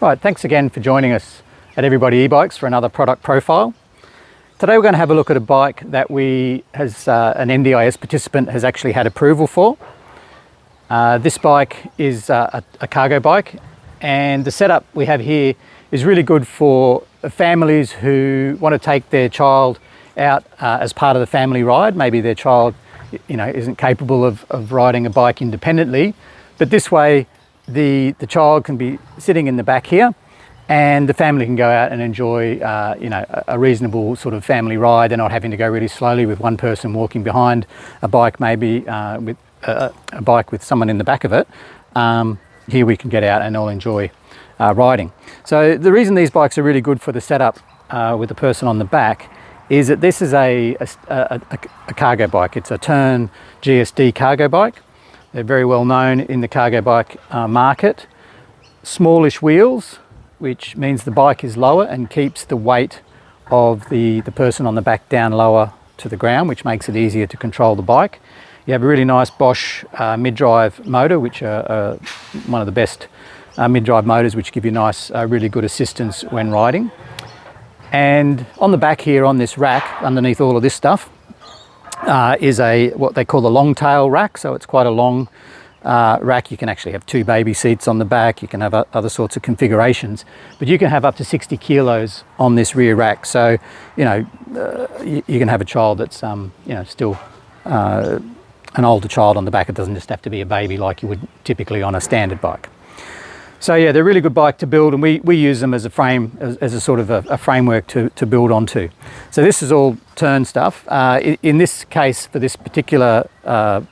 Right, thanks again for joining us at Everybody E-Bikes for another product profile. Today we're going to have a look at a bike that an NDIS participant has actually had approval for. This bike is a cargo bike, and the setup we have here is really good for families who want to take their child out as part of the family ride. Maybe their child isn't capable of riding a bike independently, but this way the child can be sitting in the back here and the family can go out and enjoy a reasonable sort of family ride. They're not having to go really slowly with one person walking behind a bike, maybe with a bike with someone in the back of it. Here we can get out and all enjoy riding. So the reason these bikes are really good for the setup with the person on the back is that this is a cargo bike. It's a Tern GSD cargo bike. They're very well known in the cargo bike market. Smallish wheels, which means the bike is lower and keeps the weight of the person on the back down lower to the ground, which makes it easier to control the bike. You have a really nice Bosch mid-drive motor, which are one of the best mid-drive motors, which give you nice, really good assistance when riding. And on the back here on this rack, underneath all of this stuff, is what they call the long tail rack. So it's quite a long rack. You can actually have 2 baby seats on the back. You can have other sorts of configurations, but you can have up to 60 kilos on this rear rack. So you can have a child that's still an older child on the back. It doesn't just have to be a baby like you would typically on a standard bike. So yeah, they're a really good bike to build, and we use them as a frame, as a sort of a framework to build onto. So this is all Tern stuff. In this case, for this particular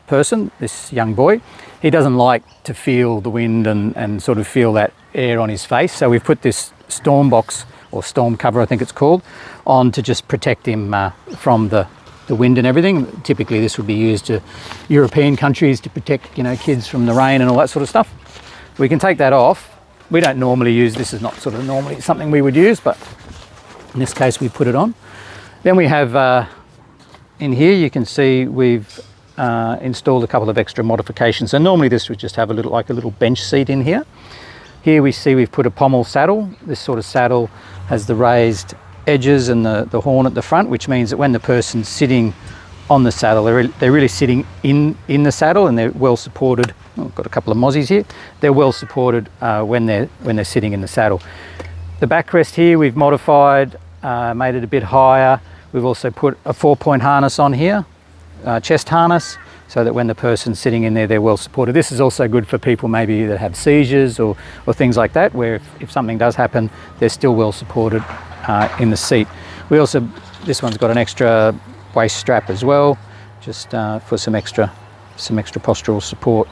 person, this young boy, he doesn't like to feel the wind and sort of feel that air on his face. So we've put this storm box, or storm cover I think it's called, on to just protect him from the wind and everything. Typically this would be used to European countries to protect kids from the rain and all that sort of stuff. We can take that off. We don't normally use this, is not sort of normally something we would use, but in this case we put it on. Then we have in here you can see we've installed a couple of extra modifications. So normally this would just have a little bench seat in here. Here we see we've put a pommel saddle. This sort of saddle has the raised edges and the horn at the front, which means that when the person's sitting on the saddle, they're really sitting in the saddle, and they're well supported. I've got a couple of mozzies here. They're well supported when they're sitting in the saddle. The backrest here we've modified, made it a bit higher. We've also put a 4-point harness on here, chest harness, so that when the person's sitting in there, they're well supported. This is also good for people maybe that have seizures or things like that, where if something does happen, they're still well supported in the seat. This one's got an extra waist strap as well, just for some extra postural support.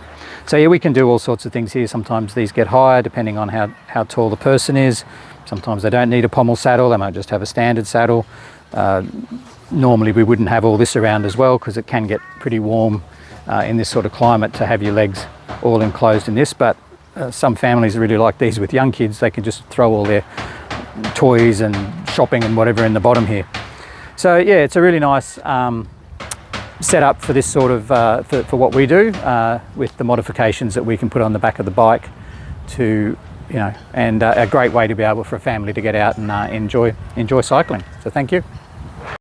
So yeah, we can do all sorts of things here. Sometimes these get higher depending on how tall the person is. Sometimes they don't need a pommel saddle, they might just have a standard saddle. Normally we wouldn't have all this around as well, because it can get pretty warm in this sort of climate to have your legs all enclosed in this, but some families really like these with young kids. They can just throw all their toys and shopping and whatever in the bottom here. So yeah, it's a really nice setup for this sort of for what we do, with the modifications that we can put on the back of the bike and a great way to be able for a family to get out and enjoy cycling. So thank you.